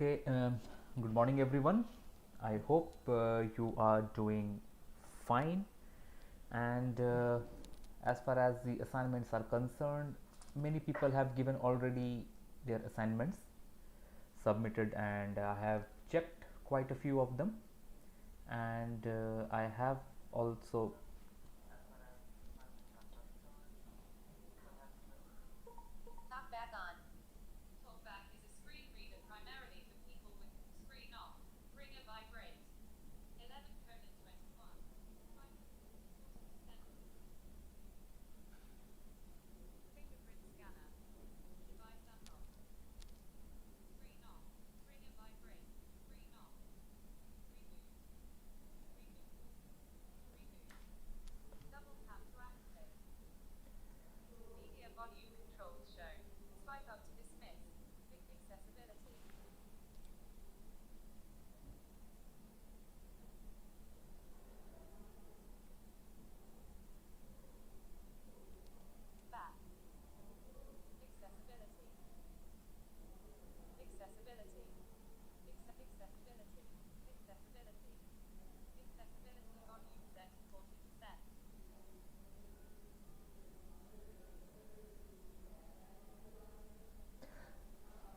Okay, good morning, everyone. I hope you are doing fine. And as far as the assignments are concerned, many people have given already their assignments submitted, and I have checked quite a few of them. And I have also.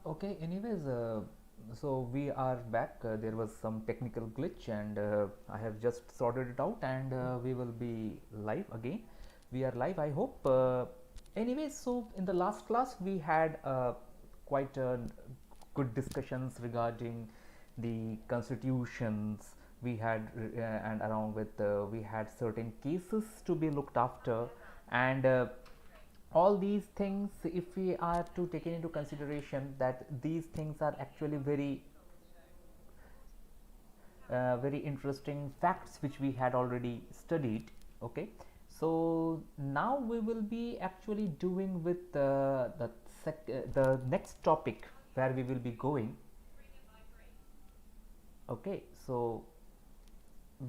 Okay, anyways, so we are back. There was some technical glitch, and I have just sorted it out, and we will be live again. We are live, I hope. Anyways, so in the last class, we had quite good discussions regarding the constitutions. We had, and around with, we had certain cases to be looked after, and all these things, if we are to take it into consideration, that these things are actually very interesting facts which we had already studied. Okay, so now we will be actually doing with the next topic where we will be going. Okay, so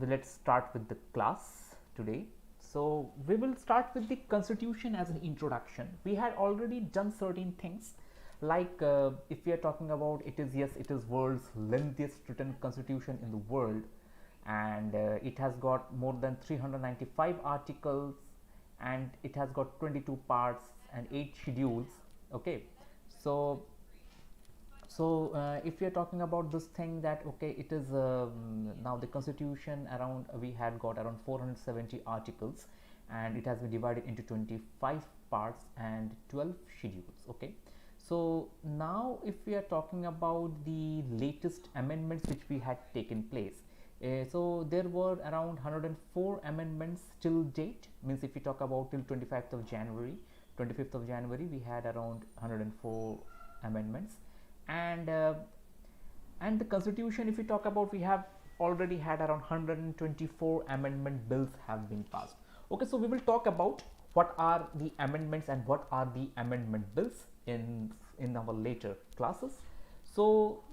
let's start with the class today. So we will start with the constitution as an introduction. We had already done certain things, like if we are talking about, it is, yes, it is world's lengthiest written constitution in the world, and it has got more than 395 articles, and it has got 22 parts and 8 schedules. Okay, so if we are talking about this thing, that okay, it is now the constitution, around we had got around 470 articles, and it has been divided into 25 parts and 12 schedules. Okay, so now if we are talking about the latest amendments which we had taken place, so there were around 104 amendments till date. Means if we talk about till 25th of January, 25th of January, we had around 104 amendments. And uh, and the constitution, if we talk about, we have already had around 124 amendment bills have been passed. Okay, so we will talk about what are the amendments and what are the amendment bills in our later classes. So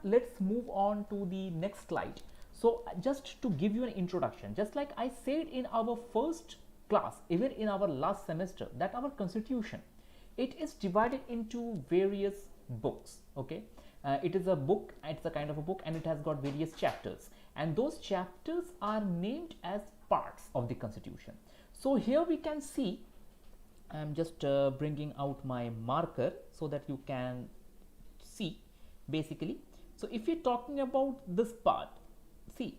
let's move on to the next slide. So just to give you an introduction, just like I said in our first class, even in our last semester, that our constitution, it is divided into various books. Okay, it is a book, it's a kind of a book, and it has got various chapters, and those chapters are named as parts of the constitution. So here we can see, I'm just bringing out my marker so that you can see basically. So if you're talking about this part, see,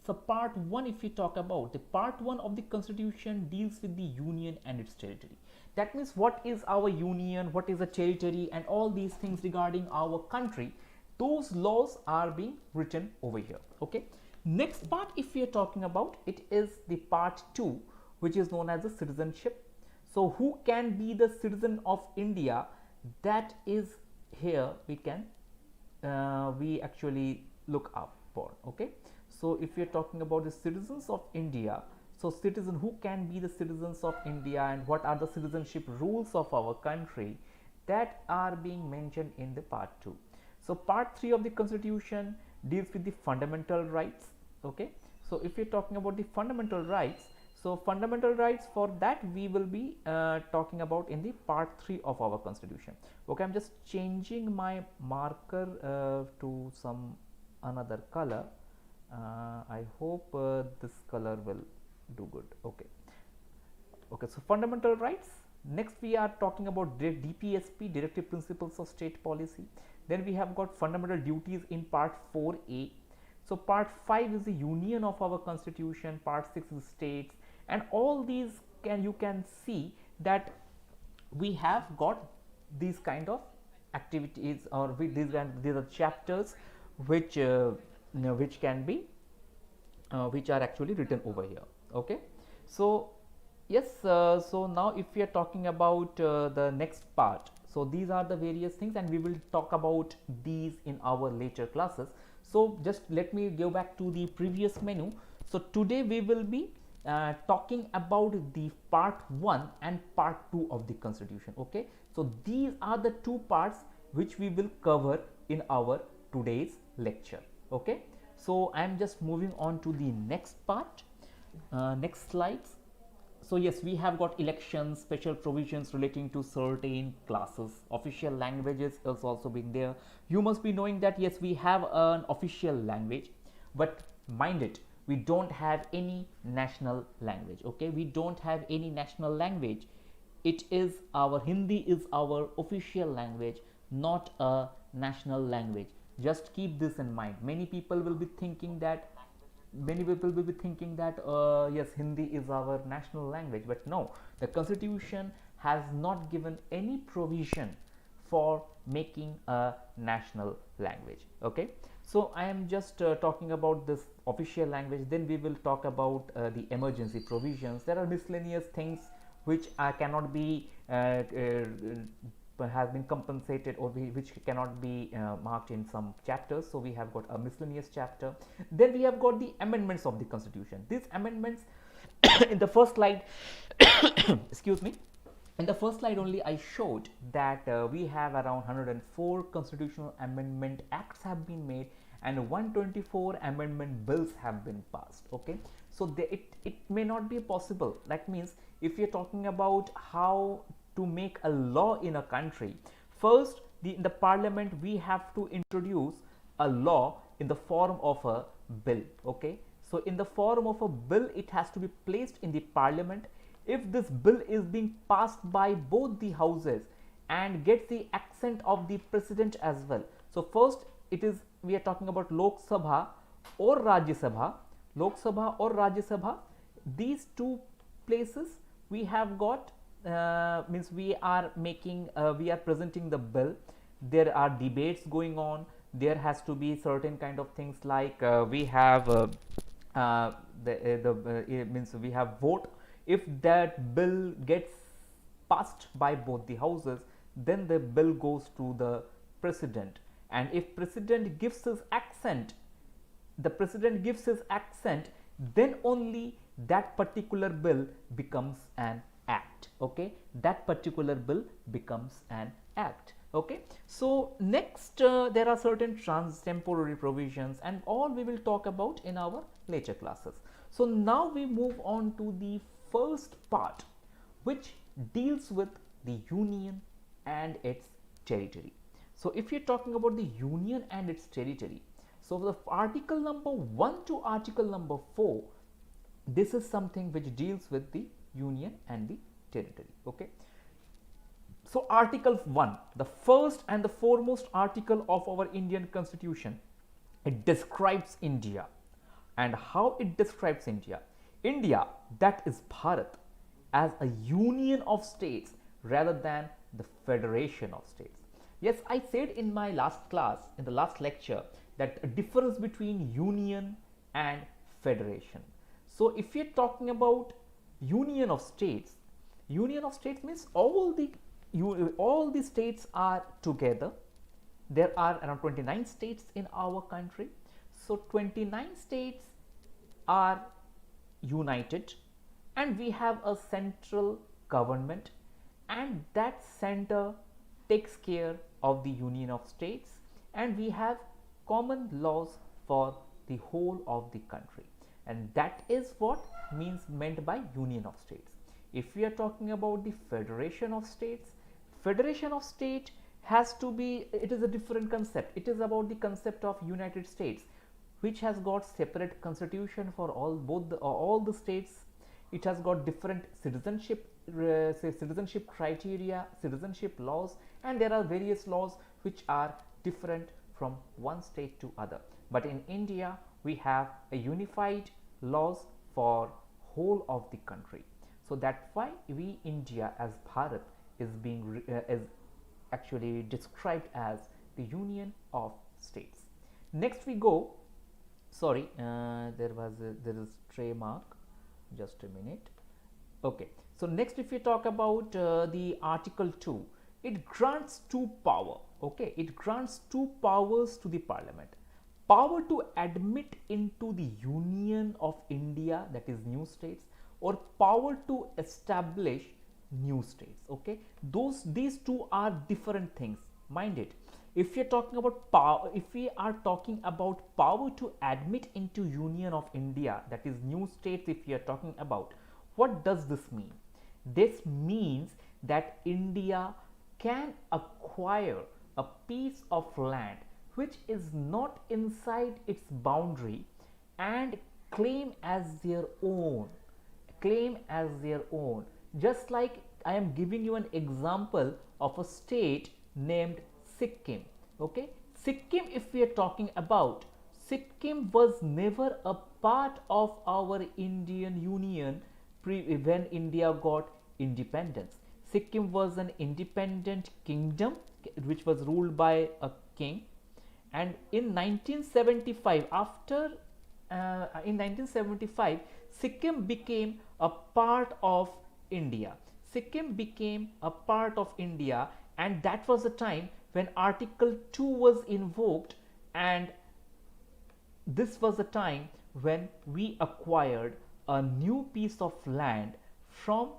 so part 1, if we talk about the part 1 of the constitution, deals with the union and its territory. That means what is our union, what is a territory, and all these things regarding our country, those laws are being written over here. Okay, next part, if we are talking about, it is the part 2, which is known as the citizenship. So who can be the citizen of India, that is here we can we actually look up for. Okay, so if you're talking about the citizens of India, so citizen, who can be the citizens of India, and what are the citizenship rules of our country, that are being mentioned in the part 2. So part 3 of the constitution deals with the fundamental rights. Okay, so if you're talking about the fundamental rights, So fundamental rights, for that we will be talking about in the part 3 of our constitution. Okay, I'm just changing my marker to some another color. I hope this color will do good. Okay. Okay, so fundamental rights. Next we are talking about DPSP, Directive Principles of State Policy. Then we have got fundamental duties in part 4A. So part 5 is the union of our constitution, part 6 is states, and all these you can see that we have got these kind of activities, or these are chapters which which can be which are actually written over here. Okay, so yes, so now if we are talking about the next part, so these are the various things and we will talk about these in our later classes. So just let me go back to the previous menu. So today we will be talking about the part 1 and part 2 of the constitution. Okay, so these are the two parts which we will cover in our today's lecture. Okay, so I am just moving on to the next part. Next slides. So yes, we have got elections, special provisions relating to certain classes, official languages is also being there. You must be knowing that yes, we have an official language, but mind it, we don't have any national language. Okay, we don't have any national language. It is our Hindi is our official language, not a national language. Just keep this in mind. Many people will be thinking that yes, Hindi is our national language, but no, the constitution has not given any provision for making a national language. Okay, so I am just talking about this official language. Then we will talk about the emergency provisions. There are miscellaneous things which cannot be has been compensated, or which cannot be marked in some chapters. So we have got a miscellaneous chapter. Then we have got the amendments of the constitution. These amendments in the first slide excuse me, in the first slide only I showed that we have around 104 constitutional amendment acts have been made and 124 amendment bills have been passed. Okay, so it may not be possible. That means if you're talking about how to make a law in a country, first in the parliament we have to introduce a law in the form of a bill. Okay, so in the form of a bill it has to be placed in the parliament. If this bill is being passed by both the houses and gets the assent of the president as well. So first it is, we are talking about Lok Sabha or Rajya Sabha. These two places we have got means we are making we are presenting the bill. There are debates going on. There has to be certain kind of things like we have means we have vote. If that bill gets passed by both the houses, then the bill goes to the president, and if president gives his assent, then only that particular bill becomes an act. Okay, that particular bill becomes an act. Okay, so next there are certain temporary provisions, and all we will talk about in our later classes. So now we move on to the first part, which deals with the union and its territory. So if you're talking about the union and its territory, so the article number 1 to article number 4, this is something which deals with the union and the territory. Okay, so article 1, the first and the foremost article of our Indian constitution, it describes India. And how it describes India? India, that is Bharat, as a union of states rather than the federation of states. Yes, I said in my last class, in the last lecture, that a difference between union and federation. So if you're talking about union of states means all the states are together. There are around 29 states in our country. So 29 states are united, and we have a central government, and that center takes care of the union of states, and we have common laws for the whole of the country. and that is what means meant by union of states. If we are talking about the federation of states, federation of state has to be, it is a different concept. It is about the concept of United States, which has got separate constitution for all the states. It has got different citizenship citizenship criteria, citizenship laws, and there are various laws which are different from one state to other. But in India we have a unified laws for whole of the country. So that's why we India as Bharat is actually described as the union of states. Next we go, sorry, there is trademark, just a minute. Okay, so next if you talk about the article 2, it grants two power. Okay, it grants two powers to the parliament: power to admit into the union of India, that is new states, or power to establish new states. Okay, these two are different things, mind it. If you're talking about power, if we are talking about power to admit into union of India, that is new states, if you are talking about, what does this mean? This means that India can acquire a piece of land which is not inside its boundary and claim as their own, just like I am giving you an example of a state named Sikkim. Okay, Sikkim, if we are talking about, Sikkim was never a part of our Indian Union when India got independence. Sikkim was an independent kingdom which was ruled by a king, and in 1975, in 1975, Sikkim became a part of India. Sikkim became a part of India, and that was the time when Article 2 was invoked, and this was the time when we acquired a new piece of land from,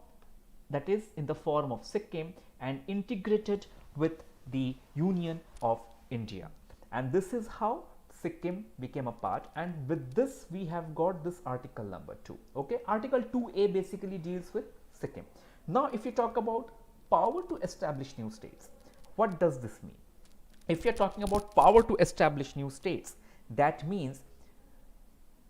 that is in the form of Sikkim, and integrated with the Union of India. And this is how Sikkim became a part, and with this we have got this article number 2. Okay, article 2A basically deals with Sikkim. Now if you talk about power to establish new states, what does this mean? If you are talking about power to establish new states, that means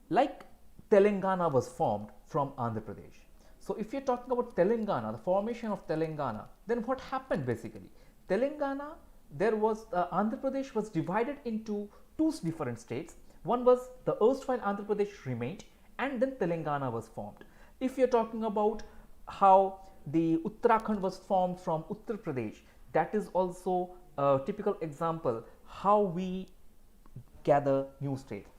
like Telangana was formed from Andhra Pradesh. So if you are talking about Telangana, the formation of Telangana, then what happened basically? Telangana, there was Andhra Pradesh was divided into two different states. One was the erstwhile Andhra Pradesh remained, and then Telangana was formed. If you are talking about how the Uttarakhand was formed from Uttar Pradesh, that is also a typical example how we gather new states.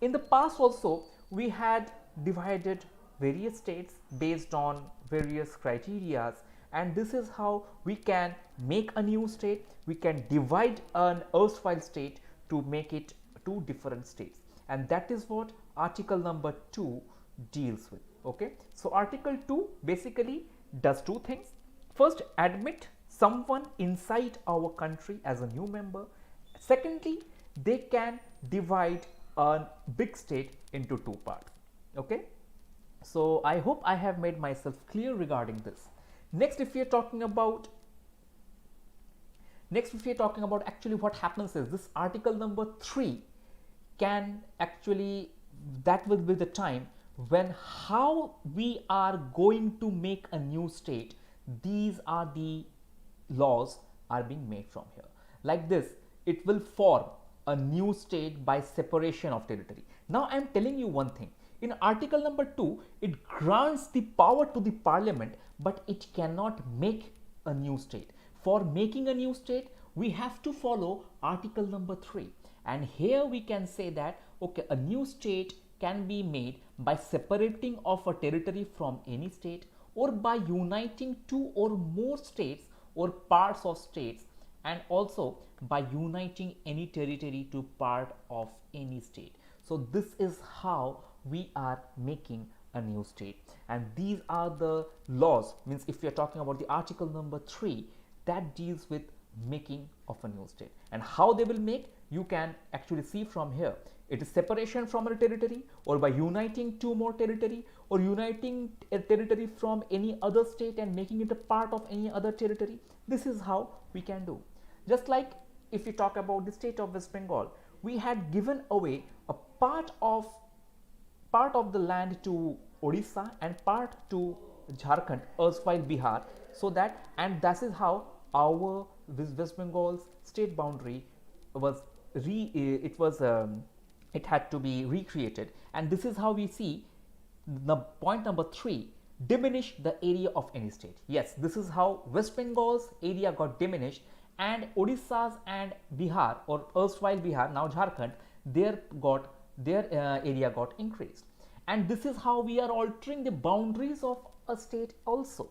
In the past also we had divided various states based on various criterias, and this is how we can make a new state. We can divide an erstwhile state to make it two different states, and that is what article number 2 deals with. Okay, so article 2 basically does two things. First, admit someone inside our country as a new member. Secondly, they can divide a big state into two parts. Okay, so I hope I have made myself clear regarding this. Next, if we are talking about actually what happens is this article number 3 can actually, that will be the time when how we are going to make a new state. These are the laws are being made from here. Like this, it will form a new state by separation of territory. Now I am telling you one thing. In article number 2, it grants the power to the parliament, but it cannot make a new state. For making a new state, we have to follow article number 3. And here we can say that, okay, a new state can be made by separating of a territory from any state, or by uniting two or more states or parts of states, and also by uniting any territory to part of any state. So this is how we are making a new state, and these are the laws. Means if we are talking about the article number 3, that deals with making of a new state, and how they will make, you can actually see from here. It is separation from a territory, or by uniting two more territory, or uniting a territory from any other state and making it a part of any other territory. This is how we can do. Just like if we talk about the state of West Bengal, we had given away a part of the land to Odisha and part to Jharkhand, erstwhile Bihar, so that, and that is how our West Bengal's state boundary was it had to be recreated. And this is how we see the point number 3, diminish the area of any state. Yes, this is how West Bengal's area got diminished, and Odisha's and Bihar, or erstwhile Bihar, now Jharkhand, their area got increased. And this is how we are altering the boundaries of a state also.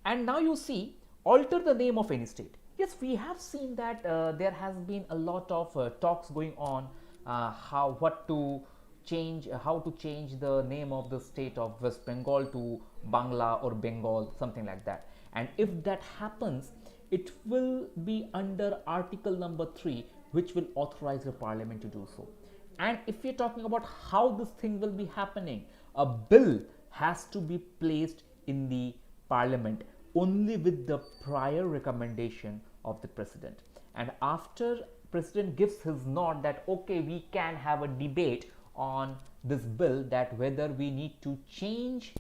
And now you see, alter the name of any state. Yes, we have seen that there has been a lot of talks going on, how to change the name of the state of West Bengal to Bangla or Bengal, something like that. And if that happens, it will be under article number 3, which will authorize the parliament to do so. And if we're talking about how this thing will be happening, a bill has to be placed in the parliament only with the prior recommendation of the president. And after president gives his nod that okay, we can have a debate on this bill, that whether we need to change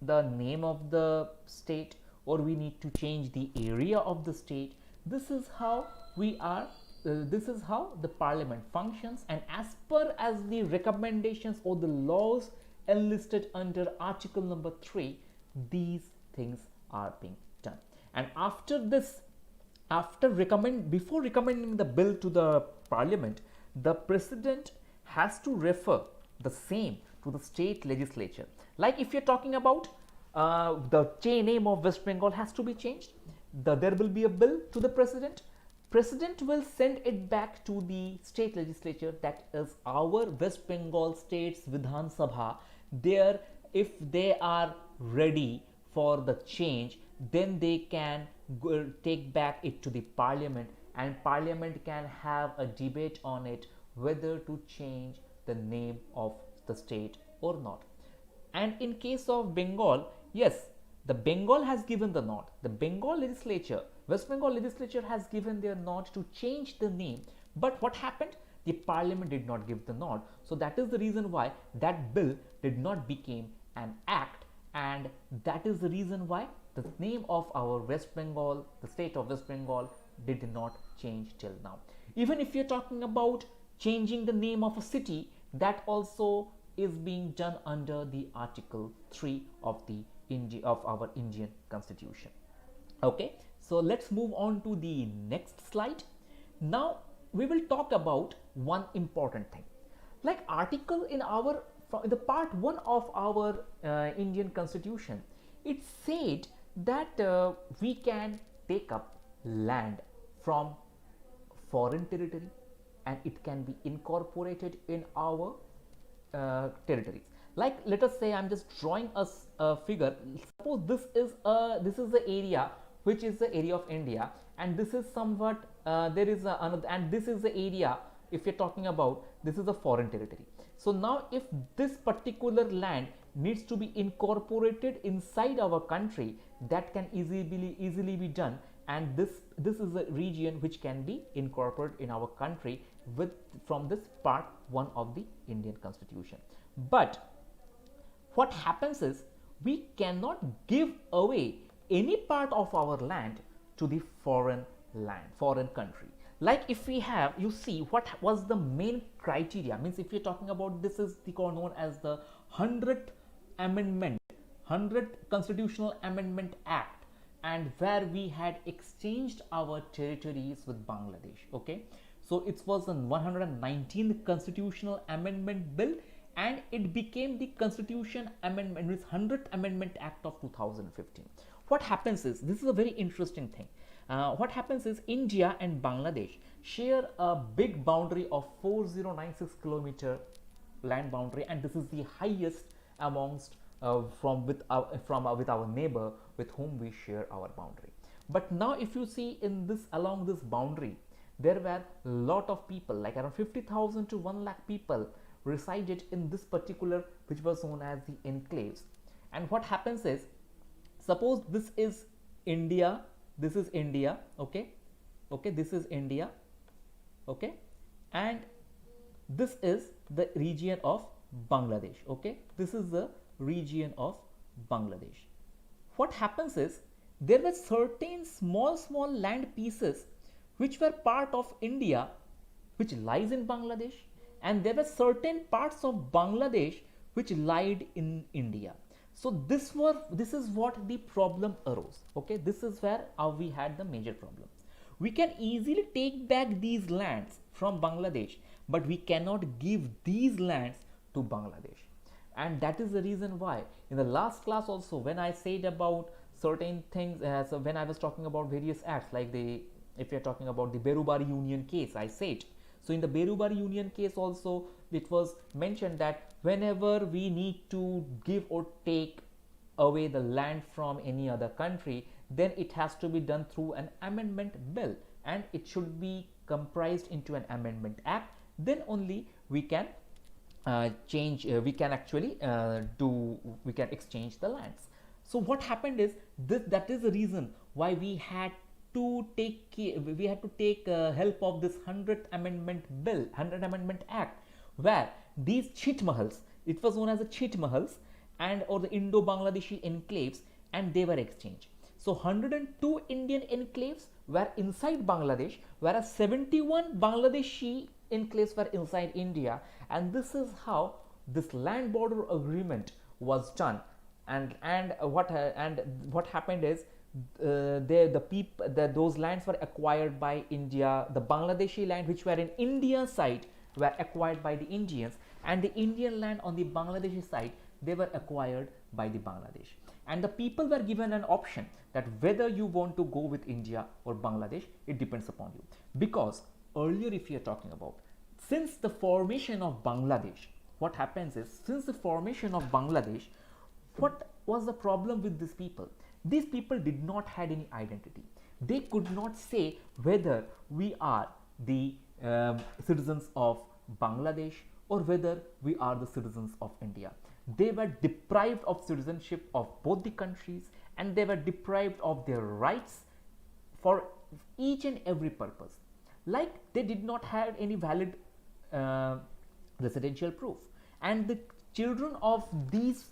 the name of the state or we need to change the area of the state. This is how this is how the parliament functions, and as per as the recommendations or the laws enlisted under article number 3, these things are being done. And after this, before recommending the bill to the parliament, the president has to refer the same to the state legislature. Like if you're talking about the name of West Bengal has to be changed, there will be a bill to the president. President will send it back to the state legislature, that is our West Bengal state's Vidhan Sabha. There, if they are ready for the change, then they can take back it to the parliament, and parliament can have a debate on it whether to change the name of the state or not. And in case of Bengal, yes, the Bengal has given the nod. The Bengal legislature, West Bengal legislature has given their nod to change the name. But what happened? The parliament did not give the nod. So that is the reason why that bill did not become an act, and that is the reason why the name of our West Bengal, the state of West Bengal, did not change till now. Even if you're talking about changing the name of a city, that also is being done under the article 3 of our Indian constitution. Okay, so let's move on to the next slide. Now we will talk about one important thing. Like article in the part 1 of our Indian constitution, it said that we can take up land from foreign territory and it can be incorporated in our territories. Like let us say I'm just drawing a figure. Suppose this is the area which is the area of India, and this is somewhat there is another, and this is the area. If you're talking about, this is a foreign territory. So now if this particular land needs to be incorporated inside our country, that can easily be done, and this is a region which can be incorporated in our country from this part 1 of the Indian constitution. But what happens is, we cannot give away any part of our land to the foreign country. Like if we have, you see what was the main criteria, means if you're talking about, this is known as the 100th Constitutional Amendment Act, and where we had exchanged our territories with Bangladesh. Okay, so it was the 119th Constitutional Amendment Bill, and it became the Constitution Amendment, with 100th Amendment Act of 2015. What happens is, this is a very interesting thing. What happens is, India and Bangladesh share a big boundary of 4096 kilometer land boundary, and this is the highest amongst with our neighbor with whom we share our boundary. But now if you see in this, along this boundary, there were a lot of people, like around 50,000 to 1 lakh people resided in this particular, which was known as the enclaves. And what happens is, suppose this is India, this is India, okay, this is India, okay, and this is the region of Bangladesh, okay, this is the region of Bangladesh. What happens is, there were certain small land pieces which were part of India, which lies in Bangladesh, and there were certain parts of Bangladesh which lied in India. So this is what the problem arose, okay, this is where we had the major problem. We can easily take back these lands from Bangladesh, but we cannot give these lands to Bangladesh. And that is the reason why in the last class also, when I said about certain things, so when I was talking about various acts, like if you are talking about the Berubari Union case, I said, so in the Berubari Union case also, it was mentioned that whenever we need to give or take away the land from any other country, then it has to be done through an amendment bill, and it should be comprised into an amendment act. Then only we can we can actually we can exchange the lands. So what happened is, that is the reason why we had to take help of this 100th amendment bill, 100th amendment act, where these chit mahals, it was known as the chit mahals, and or the Indo-Bangladeshi enclaves, and they were exchanged. So 102 Indian enclaves were inside Bangladesh, whereas 71 Bangladeshi enclaves were inside India, and this is how this land border agreement was done. And what happened is, those lands were acquired by India. The Bangladeshi land which were in India side were acquired by the Indians, and the Indian land on the Bangladeshi side, they were acquired by the Bangladesh. And the people were given an option that whether you want to go with India or Bangladesh, it depends upon you. Because earlier, if you are talking about, since the formation of Bangladesh, what happens is, since the formation of Bangladesh, what was the problem with these people? These people did not had any identity. They could not say whether we are the citizens of Bangladesh or whether we are the citizens of India. They were deprived of citizenship of both the countries, and they were deprived of their rights for each and every purpose. Like, they did not have any valid residential proof, and the children of these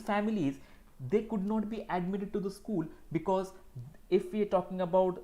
families, they could not be admitted to the school, because if we are talking about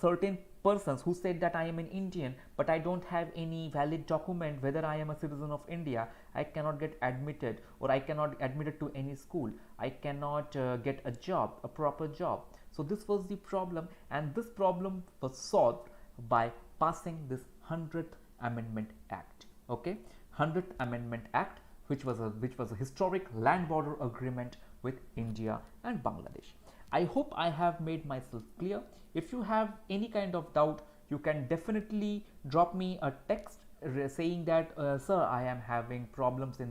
certain persons who said that I am an Indian, but I don't have any valid document whether I am a citizen of India, I cannot get admitted, or I cannot admitted to any school, I cannot get a job, a proper job. So this was the problem, and this problem was solved by passing this 100th Amendment Act. Okay, 100th Amendment Act, which was a historic land border agreement with India and Bangladesh. I hope I have made myself clear. If you have any kind of doubt, you can definitely drop me a text saying that sir, I am having problems in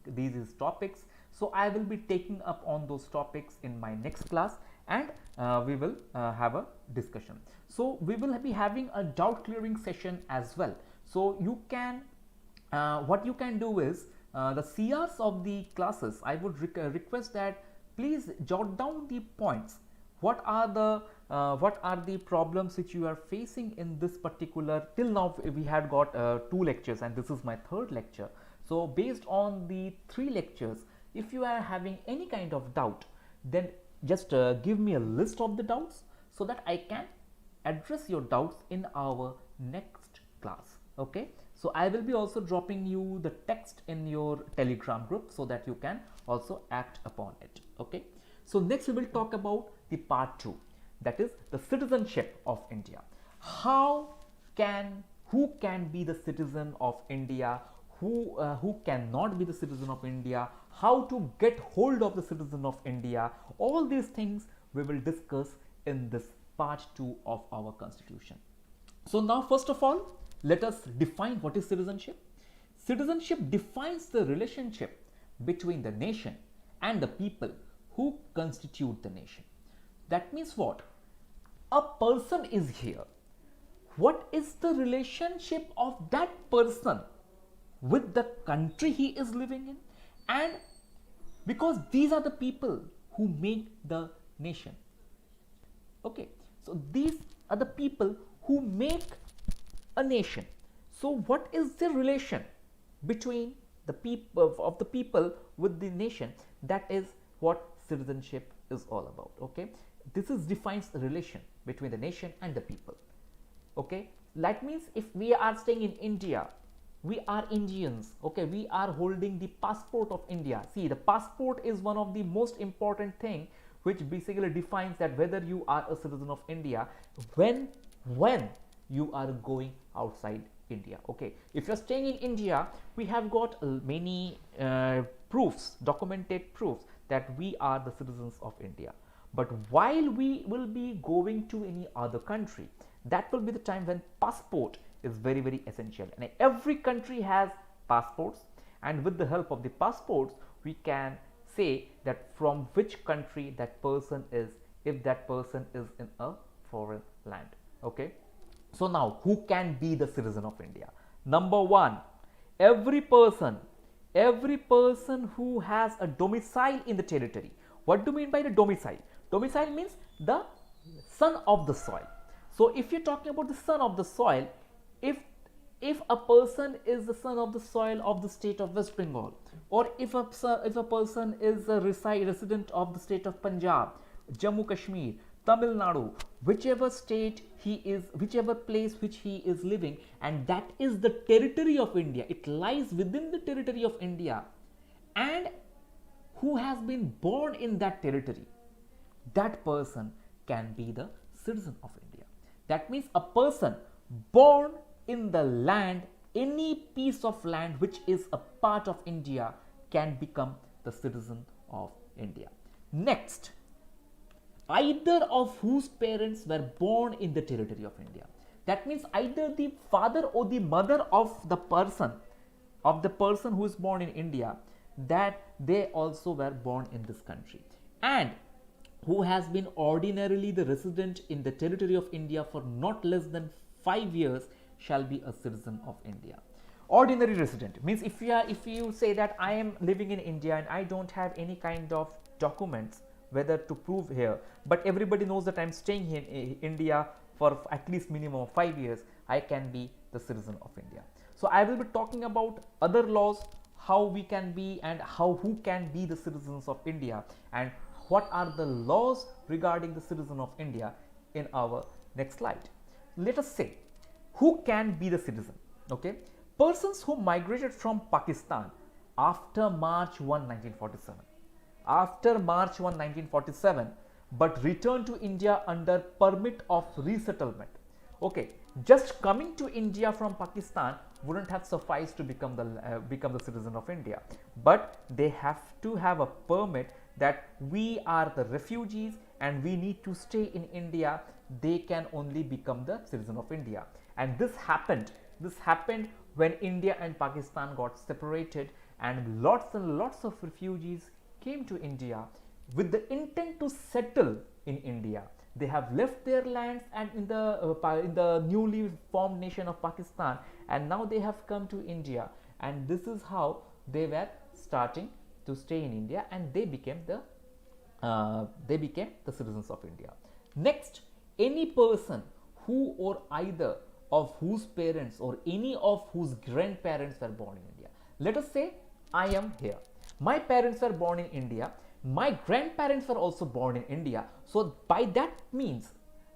these topics. So I will be taking up on those topics in my next class, and we will have a discussion. So we will be having a doubt clearing session as well. So you can what you can do is, the CRs of the classes, I would request that please jot down the points. What are the problems which you are facing in this particular? Till now we had got 2 lectures, and this is my 3rd lecture. So based on the 3 lectures, if you are having any kind of doubt, then just give me a list of the doubts, so that I can address your doubts in our next class. Okay, so I will be also dropping you the text in your Telegram group, so that you can also act upon it. Okay, so next we will talk about the part 2, that is the citizenship of India. Who can be the citizen of India, who cannot be the citizen of India, how to get hold of the citizen of India. All these things we will discuss in this part 2 of our constitution. So now, first of all, let us define what is citizenship. Citizenship defines the relationship between the nation and the people who constitute the nation. That means what? A person is here what is the relationship of that person with the country he is living in, and because these are the people who make the nation. Okay, so these are the people who make a nation. So what is the relation between the people of the people with the nation? That is what citizenship is all about. Okay, this is defines the relation between the nation and the people. Okay, that means if we are staying in India, we are Indians. Okay, we are holding the passport of India. See, the passport is one of the most important thing which basically defines that whether you are a citizen of India when you are going outside India. Okay, if you're staying in India, we have got many proofs, documented proofs that we are the citizens of India. But while we will be going to any other country, that will be the time when passport is very, very essential. And every country has passports, and with the help of the passports, we can say that from which country that person is, if that person is in a foreign land. Okay, so now who can be the citizen of India? Number one, every person who has a domicile in the territory. What do you mean by the domicile? Domicile means the son of the soil. So if you're talking about the son of the soil, if a person is the son of the soil of the state of West Bengal, or if a person is a resident of the state of Punjab, Jammu Kashmir, Tamil Nadu, whichever state he is, whichever place which he is living, and that is the territory of India, it lies within the territory of India, and who has been born in that territory, that person can be the citizen of India. That means a person born in the land, any piece of land which is a part of India, can become the citizen of India. Next, either of whose parents were born in the territory of India. That means either the father or the mother of the person who is born in India, that they also were born in this country, and who has been ordinarily the resident in the territory of India for not less than 5 years shall be a citizen of India. Ordinary resident means if you say that I am living in India and I don't have any kind of documents whether to prove here, but everybody knows that I'm staying here in India for at least minimum of 5 years, I can be the citizen of India. So I will be talking about other laws, how we can be and who can be the citizens of India, and what are the laws regarding the citizen of India in our next slide. Let us say who can be the citizen. Okay, persons who migrated from Pakistan after March 1, 1947. After March 1, 1947, but returned to India under permit of resettlement. Okay, just coming to India from Pakistan wouldn't have sufficed to become the citizen of India, but they have to have a permit that we are the refugees and we need to stay in India. They can only become the citizen of India, and this happened when India and Pakistan got separated, and lots of refugees came to India with the intent to settle in India. They have left their lands and in the newly formed nation of Pakistan, and now they have come to India, and this is how they were starting to stay in India, and they became the citizens of India. Next, any person who or either of whose parents or any of whose grandparents were born in India. Let us say I am here. My parents were born in India. My grandparents were also born in India. So by that means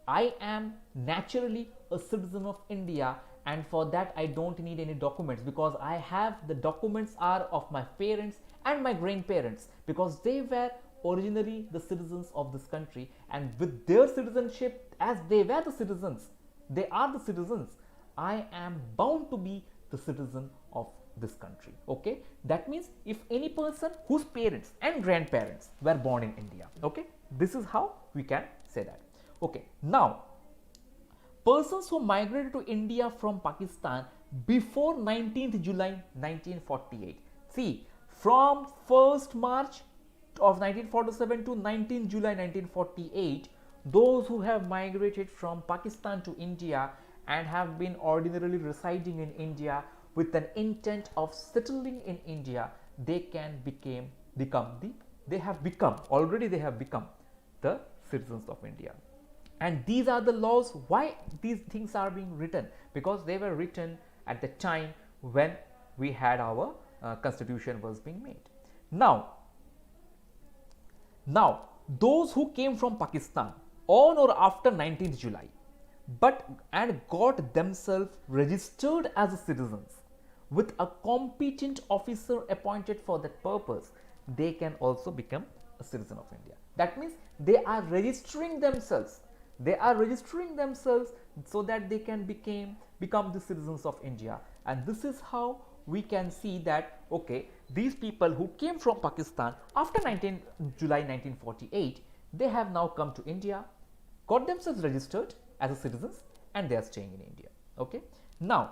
I am naturally a citizen of India, and for that I don't need any documents, because I have the documents are of my parents and my grandparents, because they were originally the citizens of this country, and with their citizenship, as they were the citizens, they are the citizens, I am bound to be the citizen of this country. Okay, that means if any person whose parents and grandparents were born in India, okay, this is how we can say that. Okay, now persons who migrated to India from Pakistan before 19th July 1948. See, from 1st March of 1947 to 19th July 1948, those who have migrated from Pakistan to India and have been ordinarily residing in India with an intent of settling in India, they can become the they have become already they have become the citizens of India. And these are the laws. Why these things are being written? Because they were written at the time when we had our constitution was being made. Now, those who came from Pakistan on or after 19th July but and got themselves registered as citizens with a competent officer appointed for that purpose, they can also become a citizen of India. That means they are registering themselves. They are registering themselves so that they can become the citizens of India. And this is how we can see that, okay, these people who came from Pakistan after 19 July 1948, they have now come to India, got themselves registered as citizens, and they are staying in India. Okay. Now,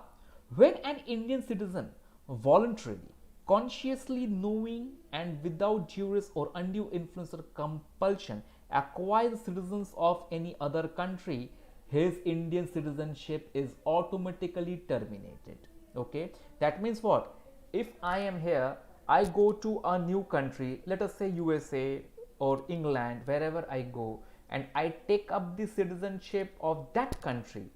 when an Indian citizen voluntarily, consciously, knowing and without duress or undue influence or compulsion acquires citizens of any other country, his Indian citizenship is automatically terminated. Okay, that means what? If I am here, I go to a new country, let us say USA or England, wherever I go, and I take up the citizenship of that country's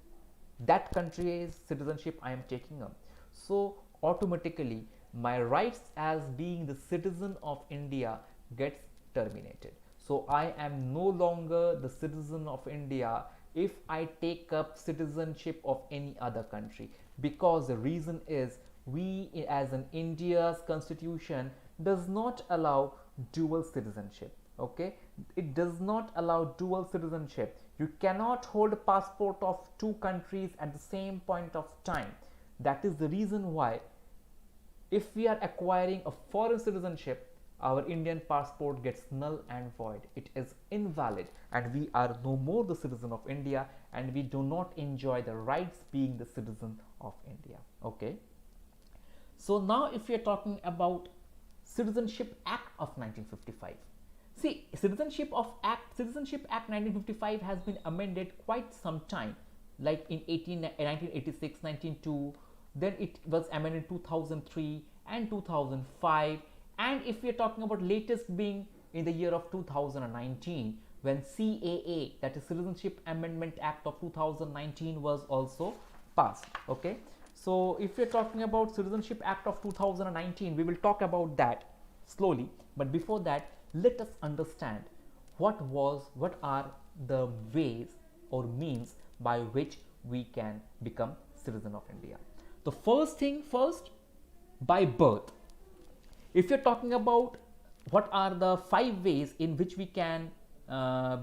citizenship I am taking up. So automatically my rights as being the citizen of India gets terminated. So I am no longer the citizen of India if I take up citizenship of any other country, because the reason is we as an India's constitution does not allow dual citizenship. Okay, it does not allow dual citizenship. You cannot hold a passport of two countries at the same point of time. That is the reason why if we are acquiring a foreign citizenship, our Indian passport gets null and void. It is invalid and we are no more the citizen of India, and we do not enjoy the rights being the citizen of India. Okay. So now if we are talking about Citizenship Act of 1955. See, Citizenship Act 1955 has been amended quite some time, like in 1986, 1902, then it was amended in 2003 and 2005, and if we are talking about latest being in the year of 2019, when CAA, that is Citizenship Amendment Act of 2019, was also passed. Okay, so if we are talking about Citizenship Act of 2019, we will talk about that slowly, but before that, let us understand what are the ways or means by which we can become citizen of India. The first thing first, by birth. If you're talking about what are the 5 ways in which we can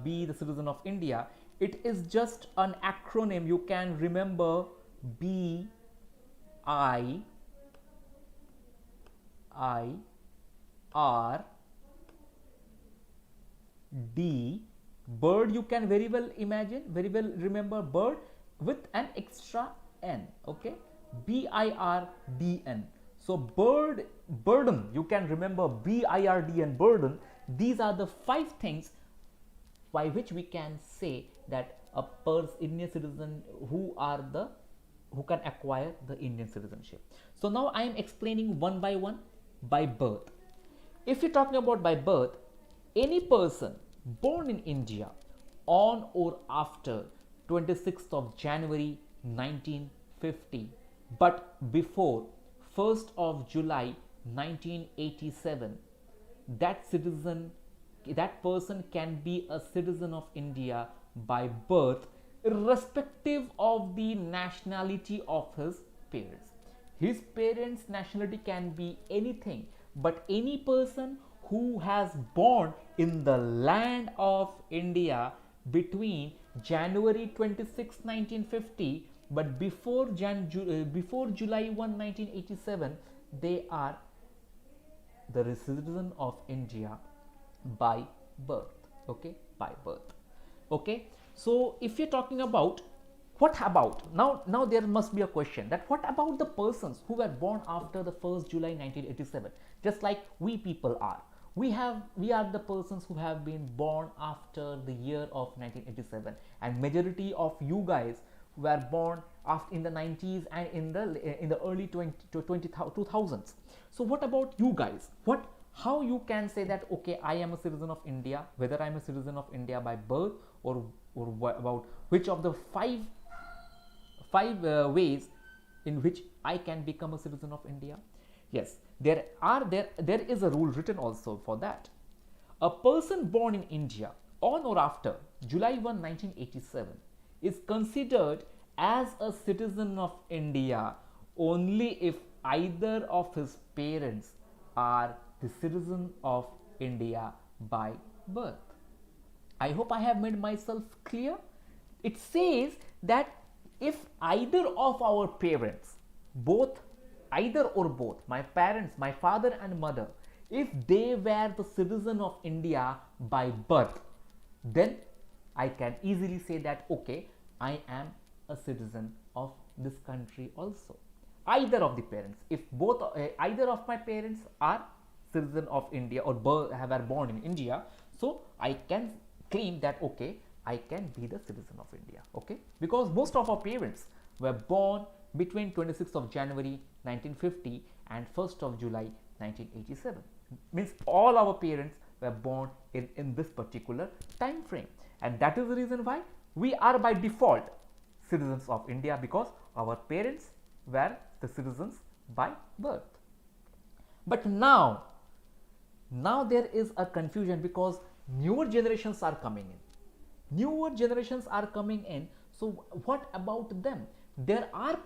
be the citizen of India, it is just an acronym. You can remember B I R D. Bird, you can very well remember bird with an extra N. Okay, BIRDN. So burden, you can remember BIRDN, burden. These are the 5 things by which we can say that a Indian citizen who can acquire the Indian citizenship. So now I am explaining one by one. By birth. If you're talking about by birth, any person born in India on or after 26th of January 1950 but before 1st of July 1987, that person can be a citizen of India by birth, irrespective of the nationality of his parents. His parents' nationality can be anything, but any person who has born in the land of India between January 26, 1950 but before July 1, 1987, they are the citizen of India by birth. Okay, by birth. Okay, so if you're talking about what about now there must be a question that what about the persons who were born after the 1st July 1987, just like we people are. We are the persons who have been born after the year of 1987, and majority of you guys were born after in the 90s and in the early 2000s. So what about you guys? How you can say that okay, I am a citizen of India, whether I am a citizen of India by birth, or about which of the five ways in which I can become a citizen of India? Yes, there is a rule written also for that. A person born in India on or after July 1, 1987 is considered as a citizen of India only if either of his parents are the citizen of India by birth. I hope I have made myself clear. It says that if either of our parents, either or both, my parents, my father and mother, if they were the citizen of India by birth, then I can easily say that okay, I am a citizen of this country also. Either of the parents, if either of my parents are citizen of India or were born in India, so I can claim that okay, I can be the citizen of India. Okay, because most of our parents were born between 26th of January 1950 and 1st of July 1987. Means all our parents were born in this particular time frame, and that is the reason why we are by default citizens of India, because our parents were the citizens by birth. But now there is a confusion because newer generations are coming in. So what about them? There are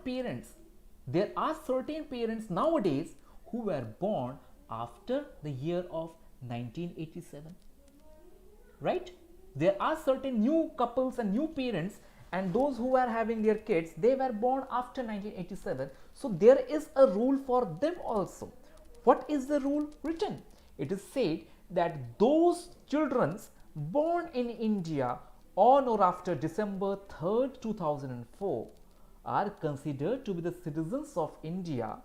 certain parents nowadays who were born after the year of 1987, right? There are certain new couples and new parents, and those who are having their kids, they were born after 1987. So there is a rule for them also. What is the rule written? It is said that those children born in India on or after December 3rd, 2004 are considered to be the citizens of India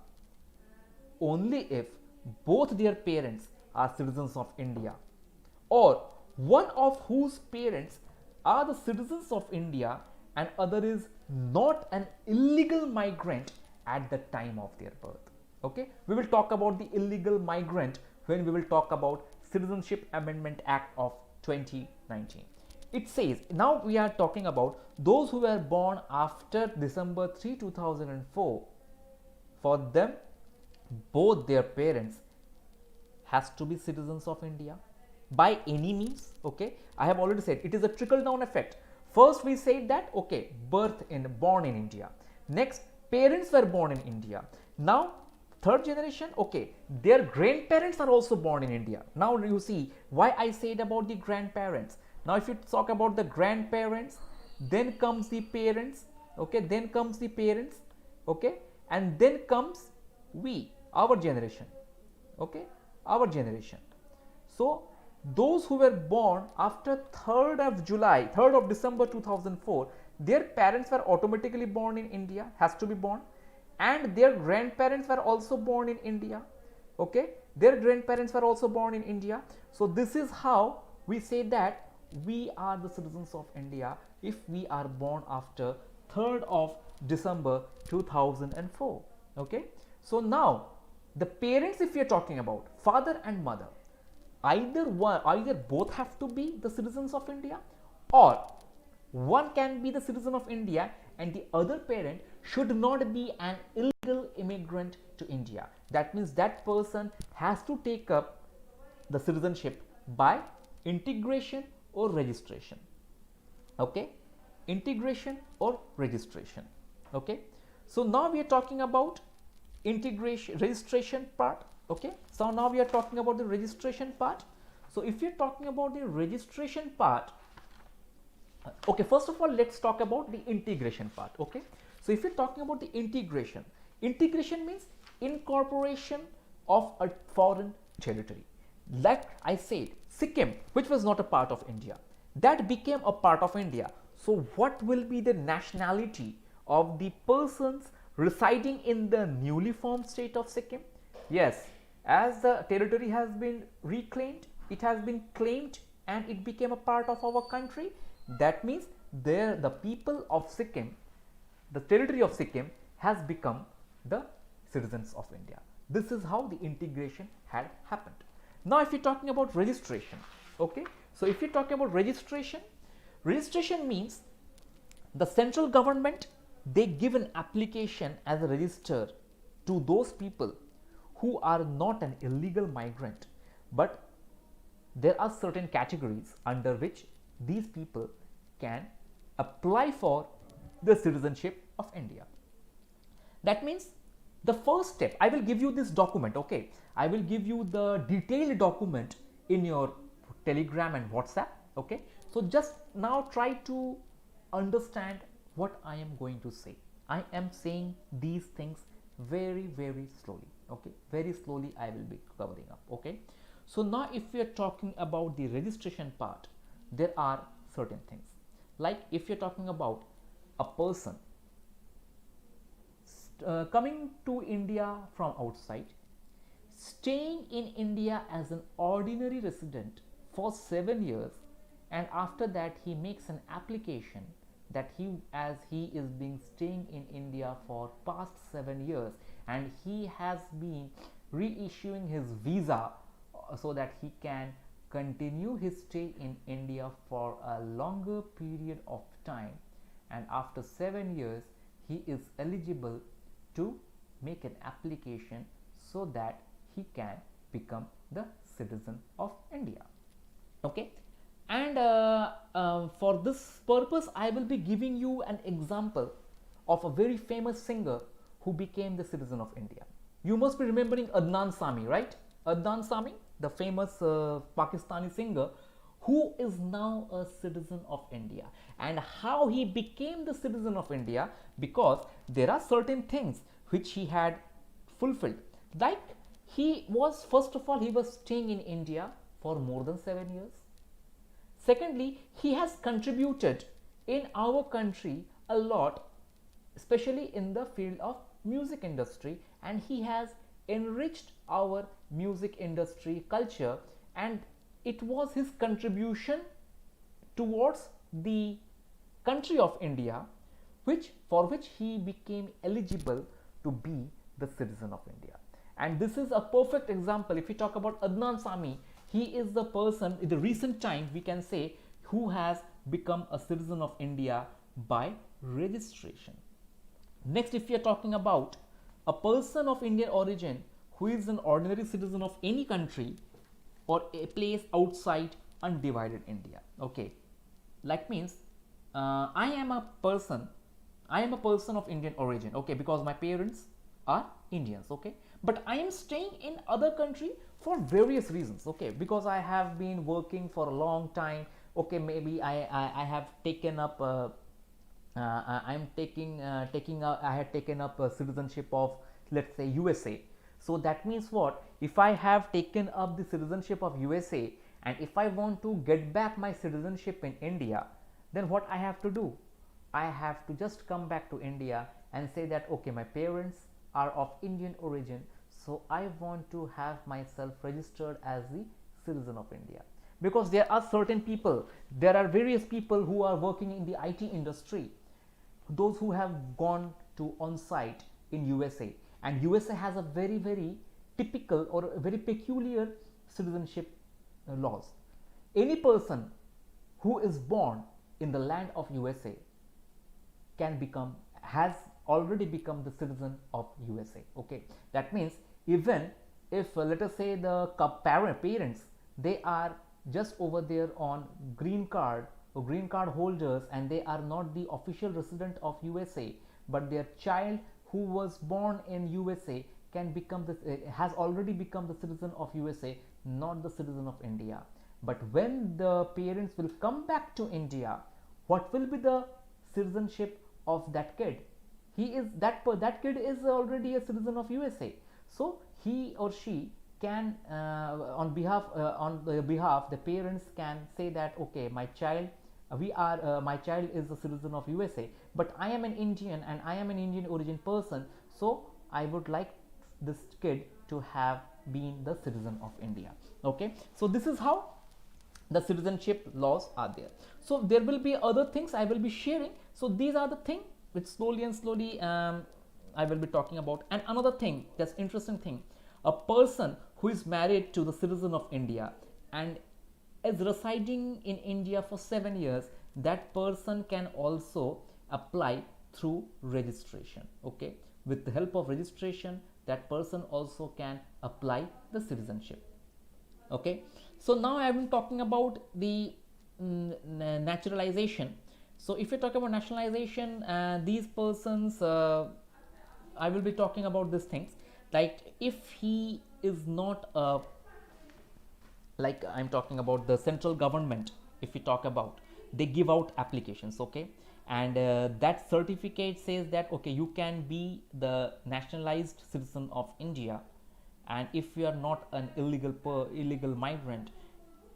only if both their parents are citizens of India, or one of whose parents are the citizens of India and other is not an illegal migrant at the time of their birth. Okay, we will talk about the illegal migrant when we will talk about Citizenship Amendment Act of 2019. It says, now we are talking about those who were born after December 3, 2004. For them, both their parents has to be citizens of India by any means. Okay, I have already said it is a trickle down effect. First we said that okay, born in India. Next, parents were born in India. Now third generation, okay, their grandparents are also born in India. Now you see why I said about the grandparents. Now if you talk about the grandparents, then comes the parents, okay, then comes the parents, okay, and then comes our generation, okay, our generation. So those who were born after 3rd of December 2004, their parents were automatically born in India, has to be born, and their grandparents were also born in India. Okay, their grandparents were also born in India. So this is how we say that we are the citizens of India if we are born after 3rd of December 2004. Okay, so now the parents, if we are talking about father and mother, either both have to be the citizens of India, or one can be the citizen of India and the other parent should not be an illegal immigrant to India. That means that person has to take up the citizenship by integration or registration. Okay, integration or registration. Okay, so now we are talking about registration part. Okay, so now we are talking about the registration part. So if you're talking about the registration part, okay, first of all let's talk about the integration part. Okay, so if you're talking about the integration means incorporation of a foreign territory. Like I said, Sikkim, which was not a part of India, that became a part of India. So what will be the nationality of the persons residing in the newly formed state of Sikkim? Yes, as the territory has been reclaimed, it has been claimed and it became a part of our country. That means the people of Sikkim the territory of Sikkim has become the citizens of India. This is how the integration had happened. Now, if you're talking about registration, okay, so if you're talking about registration, registration means the central government, they give an application as a register to those people who are not an illegal migrant, but there are certain categories under which these people can apply for the citizenship of India. That means the first step, I will give you this document, okay, I will give you the detailed document in your Telegram and WhatsApp, okay. So just now try to understand what I am going to say. I am saying these things very slowly, okay, very slowly I will be covering up, okay. So now if we are talking about the registration part, there are certain things, like if you're talking about a person coming to India from outside, staying in India as an ordinary resident for 7 years, and after that he makes an application that he is being staying in India for past 7 years, and he has been reissuing his visa so that he can continue his stay in India for a longer period of time, and after 7 years he is eligible to make an application so that he can become the citizen of India, okay. And for this purpose I will be giving you an example of a very famous singer who became the citizen of India. You must be remembering Adnan Sami, right? Adnan Sami, the famous Pakistani singer, who is now a citizen of India. And how he became the citizen of India, because there are certain things which he had fulfilled. Like he was, first of all, he was staying in India for more than 7 years. Secondly, he has contributed in our country a lot, especially in the field of music industry, and he has enriched our music industry culture, and it was his contribution towards the country of India for which he became eligible to be the citizen of India. And this is a perfect example. If we talk about Adnan Sami, he is the person in the recent time, we can say, who has become a citizen of India by registration. Next, if we are talking about a person of Indian origin who is an ordinary citizen of any country or a place outside undivided India, okay, like means I am a person of Indian origin, okay, because my parents are Indians, okay, but I am staying in other country for various reasons, okay, because I have been working for a long time, okay, maybe I have taken up I had taken up a citizenship of, let's say, USA. So that means what, if I have taken up the citizenship of USA and if I want to get back my citizenship in India, then what I have to do, I have to just come back to India and say that, okay, my parents are of Indian origin, so I want to have myself registered as the citizen of India. Because there are certain people, there are various people who are working in the IT industry, those who have gone to on-site in USA, and USA has a very typical or very peculiar citizenship laws. Any person who is born in the land of USA has already become the citizen of USA, okay. That means even if let us say the parents, they are just over there on green card or green card holders, and they are not the official resident of USA, but their child who was born in USA can become has already become the citizen of USA, not the citizen of India. But when the parents will come back to India, what will be the citizenship of that kid? That kid is already a citizen of USA, so he or she can on the behalf the parents can say that, okay, my child is a citizen of USA, but I am an Indian and I am an Indian origin person, so I would like this kid to have been the citizen of India, okay. So this is how the citizenship laws are there. So there will be other things I will be sharing. So these are the things which slowly and slowly I will be talking about. And another thing, that's interesting thing, a person who is married to the citizen of India and is residing in India for 7 years, that person can also apply through registration. Okay, with the help of registration, that person also can apply the citizenship. Okay, so now I am talking about the naturalization. So if you talk about nationalization, these persons, I will be talking about these things, like if he is not a, like I'm talking about the central government, if we talk about, they give out applications. Okay, and that certificate says that okay, you can be the nationalized citizen of India, and if you are not an illegal migrant,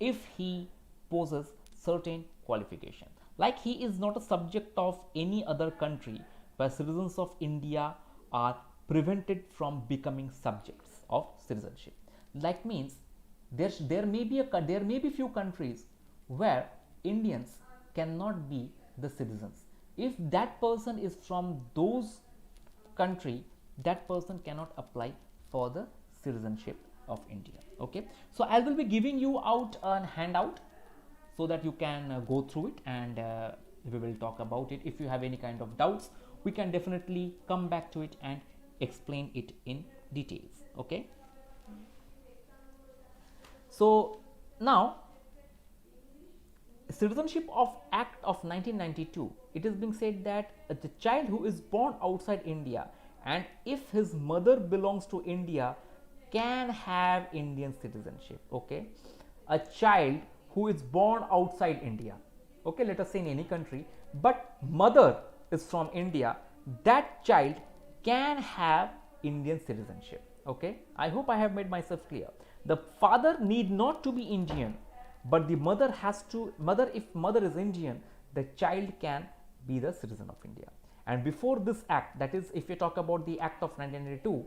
if he poses certain qualification, like he is not a subject of any other country, where citizens of India are prevented from becoming subjects of citizenship. Like means there may be few countries where Indians cannot be the citizens. If that person is from those country, that person cannot apply for the citizenship of India. Okay, so I will be giving you out a handout so that you can go through it, and we will talk about it. If you have any kind of doubts, we can definitely come back to it and explain it in details. Okay, so now Citizenship of Act of 1992, it is being said that the child who is born outside India, and if his mother belongs to India, can have Indian citizenship. Okay, a child who is born outside India, okay, let us say in any country, but mother is from India, that child can have Indian citizenship. Okay, I hope I have made myself clear. The father need not to be Indian, but the mother has to, if mother is Indian, the child can be the citizen of India. And before this act, that is if you talk about the Act of 1992,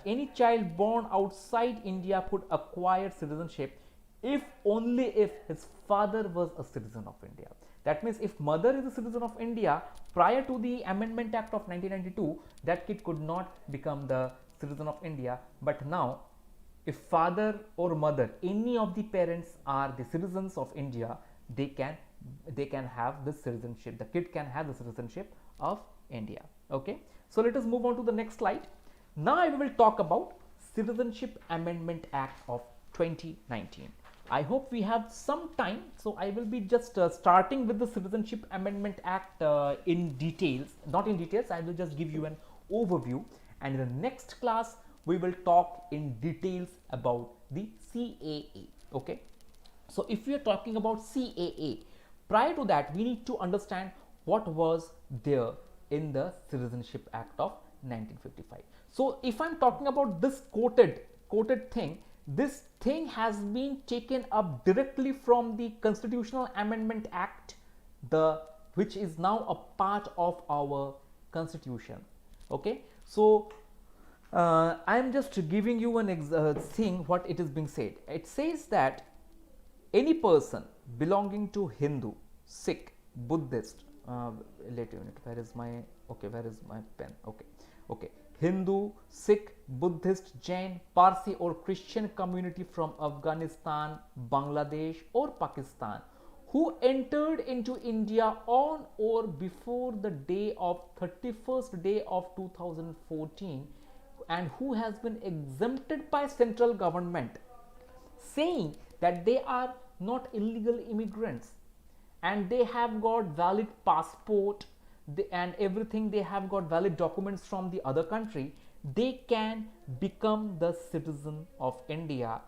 any child born outside India could acquire citizenship if only if his father was a citizen of India. That means if mother is a citizen of India, prior to the Amendment Act of 1992, that kid could not become the citizen of India. But now, if father or mother, any of the parents are the citizens of India, they can have this citizenship. The kid can have the citizenship of India. Okay, so let us move on to the next slide. Now I will talk about Citizenship Amendment Act of 2019. I hope we have some time, so I will be just starting with the Citizenship Amendment Act in details. Not in details, I will just give you an overview, and in the next class we will talk in details about the CAA. Okay, so if we are talking about CAA, prior to that we need to understand what was there in the Citizenship Act of 1955. So if I'm talking about this quoted thing, this thing has been taken up directly from the Constitutional Amendment Act, which is now a part of our constitution. Okay, so I am just giving you an thing what it is being said. It says that any person belonging to Hindu, Sikh, Buddhist, wait a minute, where is my pen? Okay, Hindu, Sikh, Buddhist, Jain, Parsi or Christian community from Afghanistan, Bangladesh or Pakistan who entered into India on or before the day of 31st day of 2014 and who has been exempted by central government, saying that they are not illegal immigrants and they have got valid passport and everything, they have got valid documents from the other country, they can become the citizen of India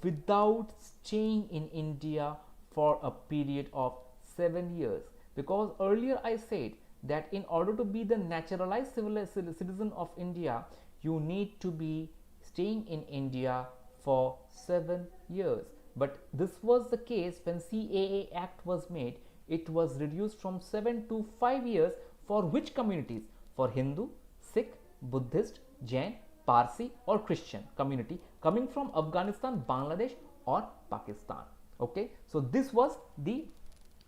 without staying in India for a period of 7 years. Because earlier I said that in order to be the naturalized citizen of India, you need to be staying in India for 7 years. But this was the case when CAA Act was made. It was reduced from 7 to 5 years for which communities? For Hindu, Sikh, Buddhist, Jain, Parsi or Christian community coming from Afghanistan, Bangladesh or Pakistan. Okay, so this was the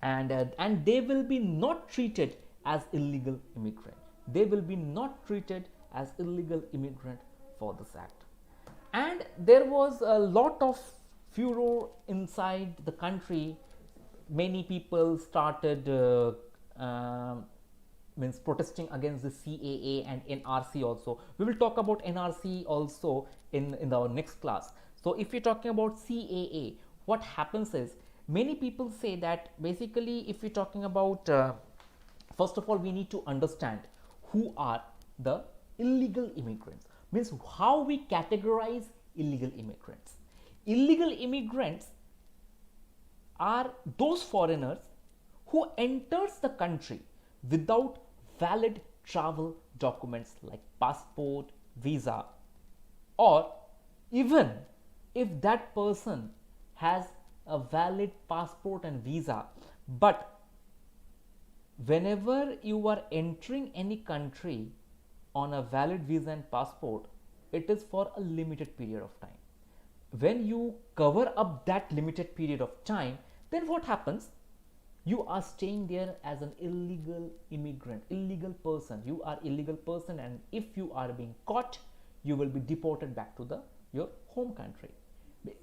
and they will be not treated as illegal immigrant. They will be not treated as illegal immigrant for this act. And there was a lot of furor inside the country. Many people started means protesting against the CAA and NRC also. We will talk about NRC also in our next class. So if you're talking about CAA, what happens is, many people say that basically if we're talking about first of all, we need to understand who are the illegal immigrants, means how we categorize illegal immigrants. Illegal immigrants are those foreigners who enters the country without valid travel documents like passport, visa, or even if that person has a valid passport and visa, but whenever you are entering any country on a valid visa and passport, it is for a limited period of time. When you cover up that limited period of time, then what happens? You are staying there as an illegal immigrant, illegal person. You are illegal person, and if you are being caught, you will be deported back to your home country.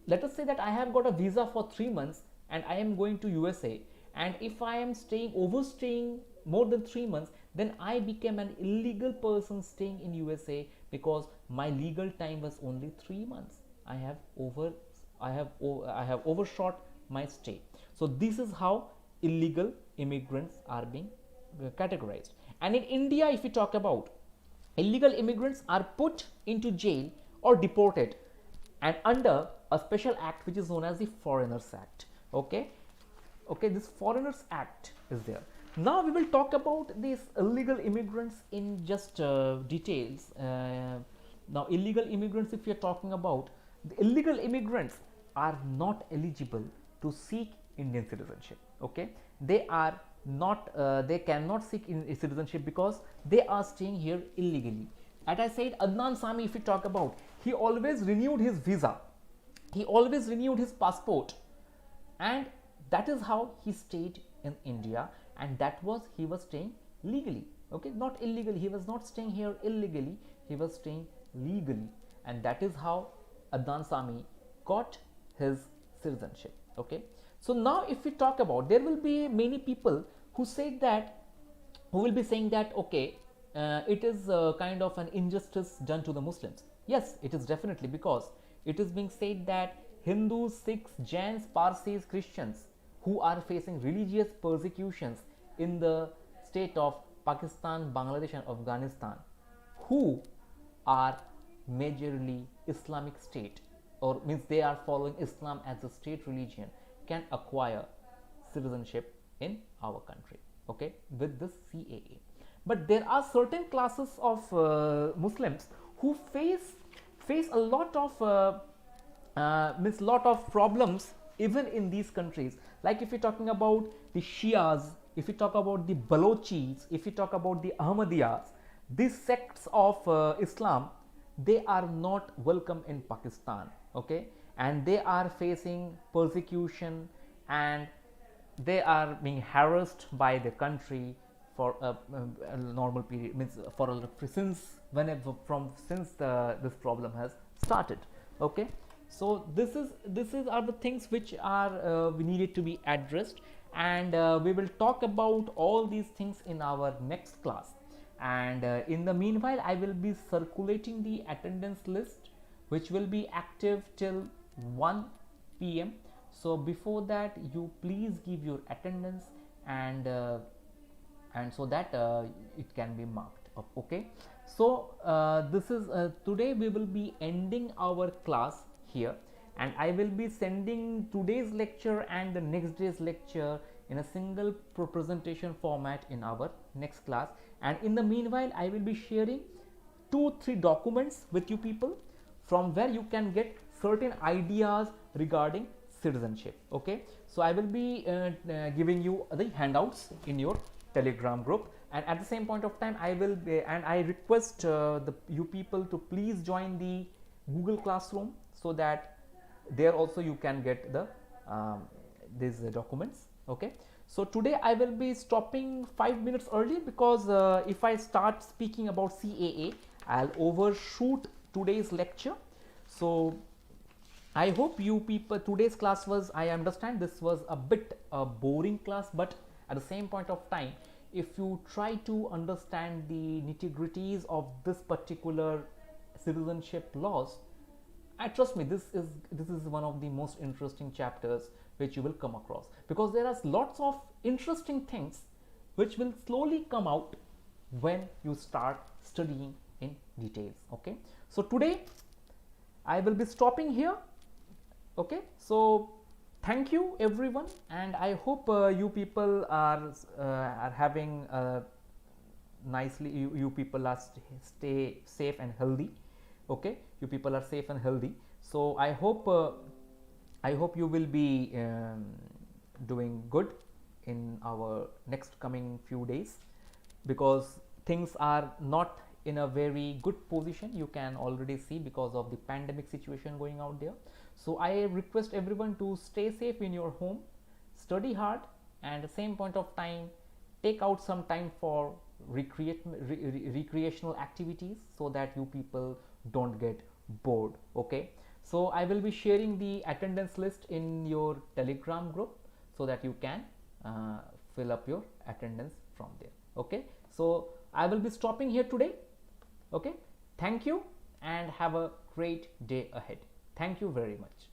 Let us say that I have got a visa for 3 months and I am going to USA, and if I am overstaying more than 3 months, then I became an illegal person staying in USA because my legal time was only 3 months. I have overshot my stay. So this is how illegal immigrants are being categorized. And in India, if we talk about, illegal immigrants are put into jail or deported, and under a special act which is known as the Foreigners Act. Okay, this Foreigners Act is there. Now we will talk about these illegal immigrants in just details. Now illegal immigrants, if we are talking about, the illegal immigrants are not eligible to seek Indian citizenship. Okay, they are not they cannot seek in citizenship because they are staying here illegally. As I said, Adnan Sami, if we talk about, he always renewed his visa, he always renewed his passport, and that is how he stayed in India, and that was, he was staying legally. Okay, not illegally. He was not staying here illegally, he was staying legally, and that is how Adnan Sami got his citizenship. Okay, so now if we talk about, there will be many people who said that, who will be saying that, okay, it is kind of an injustice done to the Muslims. Yes, it is definitely, because it is being said that Hindus, Sikhs, Jains, Parsis, Christians who are facing religious persecutions in the state of Pakistan, Bangladesh and Afghanistan, who are majorly Islamic state, or means they are following Islam as a state religion, can acquire citizenship in our country, okay, with this CAA. But there are certain classes of Muslims who face a lot of lot of problems even in these countries. Like if you're talking about the Shias, if you talk about the Balochis, if you talk about the Ahmadiyas, these sects of Islam, they are not welcome in Pakistan, okay, and they are facing persecution, and they are being harassed by the country for a normal period, means for a, since this problem has started. Okay, so this is are the things which are we needed to be addressed, and we will talk about all these things in our next class. And in the meanwhile, I will be circulating the attendance list, which will be active till 1 p.m. So before that, you please give your attendance, and so that it can be marked up. Okay, so this is today we will be ending our class here, and I will be sending today's lecture and the next day's lecture in a single presentation format in our next class. And in the meanwhile, I will be sharing 2-3 documents with you people, from where you can get certain ideas regarding citizenship. Okay, so I will be giving you the handouts in your Telegram group, and at the same point of time, I will be, and I request you people to please join the Google Classroom, so that there also you can get the these documents. Okay, So today I will be stopping 5 minutes early because if I start speaking about CAA, I'll overshoot today's lecture. So I hope you people, today's class was, I understand this was a bit boring class, but at the same point of time, if you try to understand the nitty-gritties of this particular citizenship laws, trust me, this is one of the most interesting chapters which you will come across, because there are lots of interesting things which will slowly come out when you start studying in details. Okay, so today I will be stopping here. Okay, so thank you everyone, and I hope you people are having nicely, you people are stay safe and healthy. Okay, you people are safe and healthy. So I hope you will be doing good in our next coming few days, because things are not in a very good position, you can already see, because of the pandemic situation going out there. So I request everyone to stay safe in your home, study hard, and at the same point of time take out some time for recreational activities, so that you people don't get bored. Okay, so I will be sharing the attendance list in your Telegram group, so that you can fill up your attendance from there. Okay, so I will be stopping here today. Okay, thank you and have a great day ahead. Thank you very much.